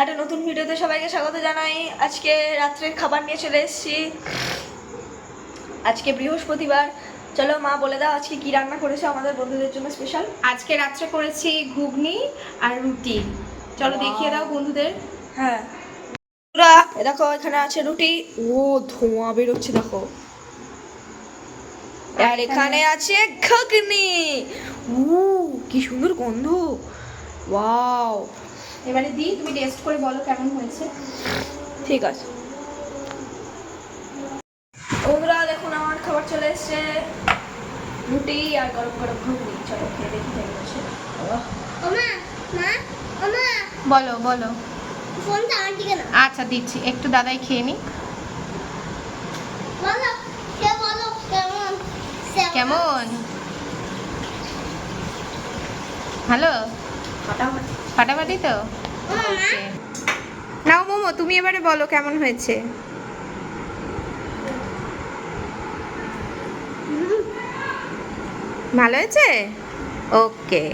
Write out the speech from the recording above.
একটা নতুন ভিডিওতে সবাইকে স্বাগত জানাই। আজকে রাত্রের খাবার নিয়ে চলে এসেছি। আজকে বৃহস্পতিবার। চলো মা বলে দাও আজকে কি রান্না করেছো আমাদের বন্ধুদের জন্য স্পেশাল। আজকে রাত্রে করেছি ঘুগনি আর রুটি। চলো দেখিয়ে দাও বন্ধুদের। হ্যাঁ দেখো এখানে আছে রুটি। ও ধোঁয়া বেরোচ্ছে দেখো। আর এখানে আছে ঘুগনি। কি সুন্দর গন্ধ। ওয়াও। এবারে দিই, তুমি টেস্ট করে বলো কেমন হয়েছে। ঠিক আছে বন্ধুরা, দেখুন আমার খাবার চলে এসছে। রুটি আর গরম গরম ঘুগনি। চলো খেয়ে দেখি কেমন আছে। বলো বলো। ফোনটা আমার দিকে না। আচ্ছা দিচ্ছি, একটু দাদাই খেয়ে নি। বলো, কে বলো কেমন? কেমন? ভালো? ফাটাফাটি। ফাটাফাটি তো? ওকে। নাও মোমো, তুমি এবারে বলো কেমন হয়েছে। ভালো হয়েছে? ওকে।